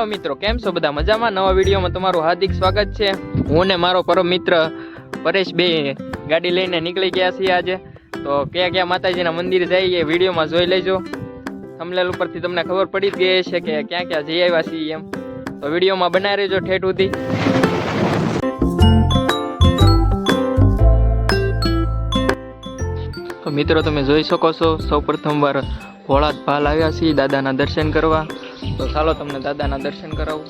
Hello મિત્રો, કેમ છો બધા? મજામાં? નવા વિડીયોમાં તમારું હાર્દિક સ્વાગત છે. હું ને મારો પરમ મિત્ર પરેશ બે ગાડી લઈને નીકળી ગયા છીએ આજે. તો ક્યાં ક્યાં માતાજીના મંદિર જાય એ વિડીયોમાં જોઈ લેજો. થંબનેલ ઉપરથી તમને ખબર પડી જ ગઈ છે કે ક્યાં ક્યાં જઈ આવ્યા છીએ એમ. તો વિડીયોમાં બનાવી રહેજો ઠેઠ સુધી. તો મિત્રો તમે જોઈ શકો છો, સૌ પ્રથમ વાર ભોળાત ભાલ આવ્યા છીએ દાદાના દર્શન કરવા. તો ચાલો તમને દાદાના દર્શન કરાવું.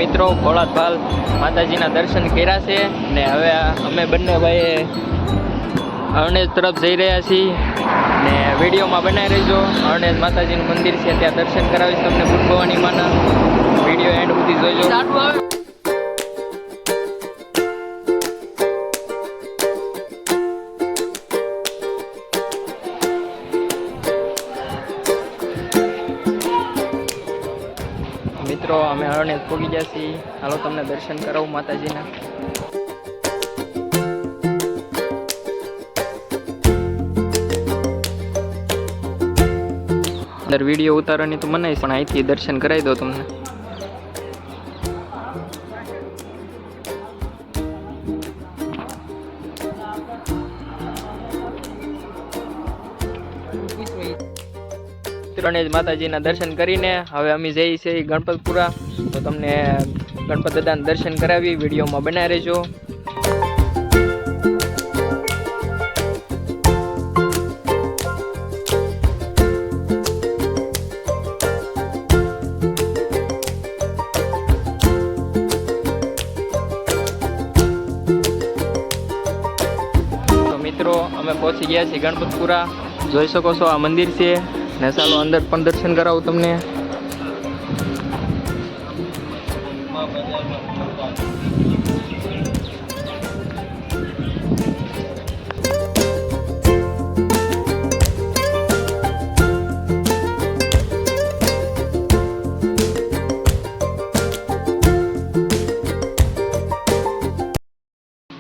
મિત્રો ભોળાત ભાલ માતાજીના દર્શન કર્યા છે ને હવે અમે બંને ભાઈ અરણેજ તરફ જઈ રહ્યા છીએ ને વિડીયોમાં બનાવી રહેજો. અરણેજ માતાજીનું મંદિર છે, ત્યાં દર્શન કરાવીશ તમને બુટ ભવાની માના. વિડીયો એન્ડ સુધી જોઈજો. મિત્રો અમે હરણેજ પહોંચી ગયા છીએ. હાલો તમને દર્શન કરાવું માતાજીના. અંદર વિડીયો ઉતારવાની તો મનાઈ, પણ અહીંથી દર્શન કરાવી દો તમને. ગણેશ માતાજીના દર્શન કરીને હવે અમે જઈએ છીએ ગણપતપુરા. તો તમને ગણપત દાદાના દર્શન કરાવી, વિડીયોમાં બનાવી રહેજો. તો મિત્રો અમે પહોંચી ગયા છીએ ગણપતપુરા. જોઈ શકો છો આ મંદિર છે ને. ચાલો અંદર પણ દર્શન કરાવું તમને.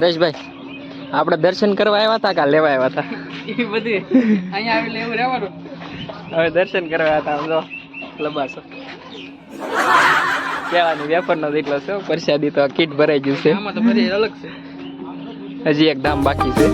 રશભાઈ, આપણે દર્શન કરવા આવ્યા હતા કે લેવા આવ્યા હતા? એ બધી અહીંયા આવી લેવું રહેવાનું. હવે દર્શન કરવા હતા. આમ જો લબાસો કેળાની વેફરનો જેટલો છે પ્રસાદી. તો કીટ ભરાઈ ગયું છે. આમાં તો બધી અલગ છે. હજી એક ધામ બાકી છે.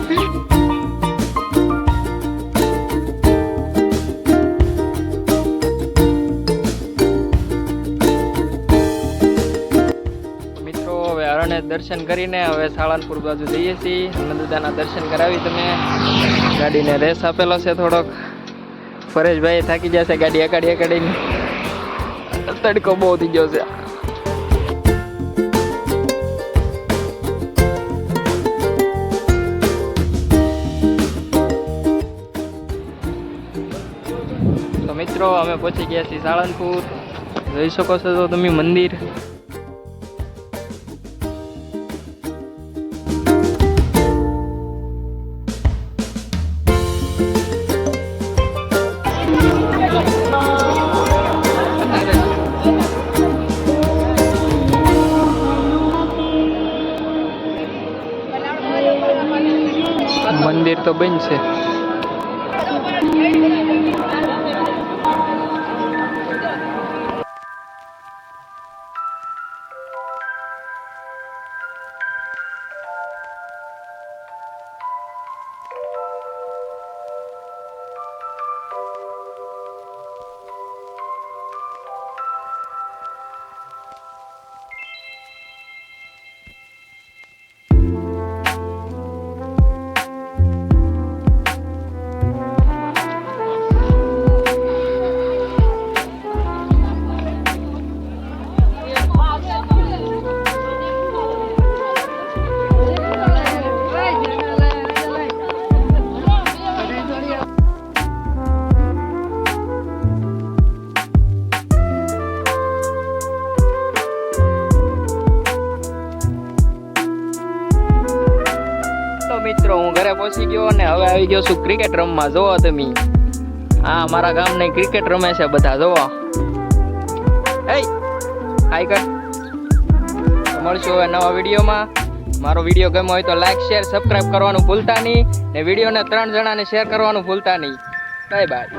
મિત્રો હવે અરણેજ દર્શન કરીને હવે સાળંગપુર બાજુ જઈએ છીએ. દાદાના દર્શન કરાવી તમે. ગાડીને રેસ આપેલો છે થોડોક. પરેશભાઈ થાકી જશે ગાડી એકાડીને. તડકો બહુ થઈ ગયો છે. તો મિત્રો અમે પહોંચી ગયા છીએ સાળંગપુર. જોઈ શકો છો તો તમે મંદિર. મંદિર તો બંધ છે. મિત્રો હું ઘરે પહોંચી ગયો અને હવે આવી ગયો છું ક્રિકેટ રમવા. જોવો તમે, હા મારા ગામની ક્રિકેટ રમે છે બધા. જોવો હાઈ કર. મળશું હવે નવા વિડીયોમાં. મારો વિડીયો ગમ્યો હોય તો લાઈક શેર સબસ્ક્રાઇબ કરવાનું ભૂલતા નહીં ને વિડીયોને 3 જણાને શેર કરવાનું ભૂલતા નહીં. Bye bye.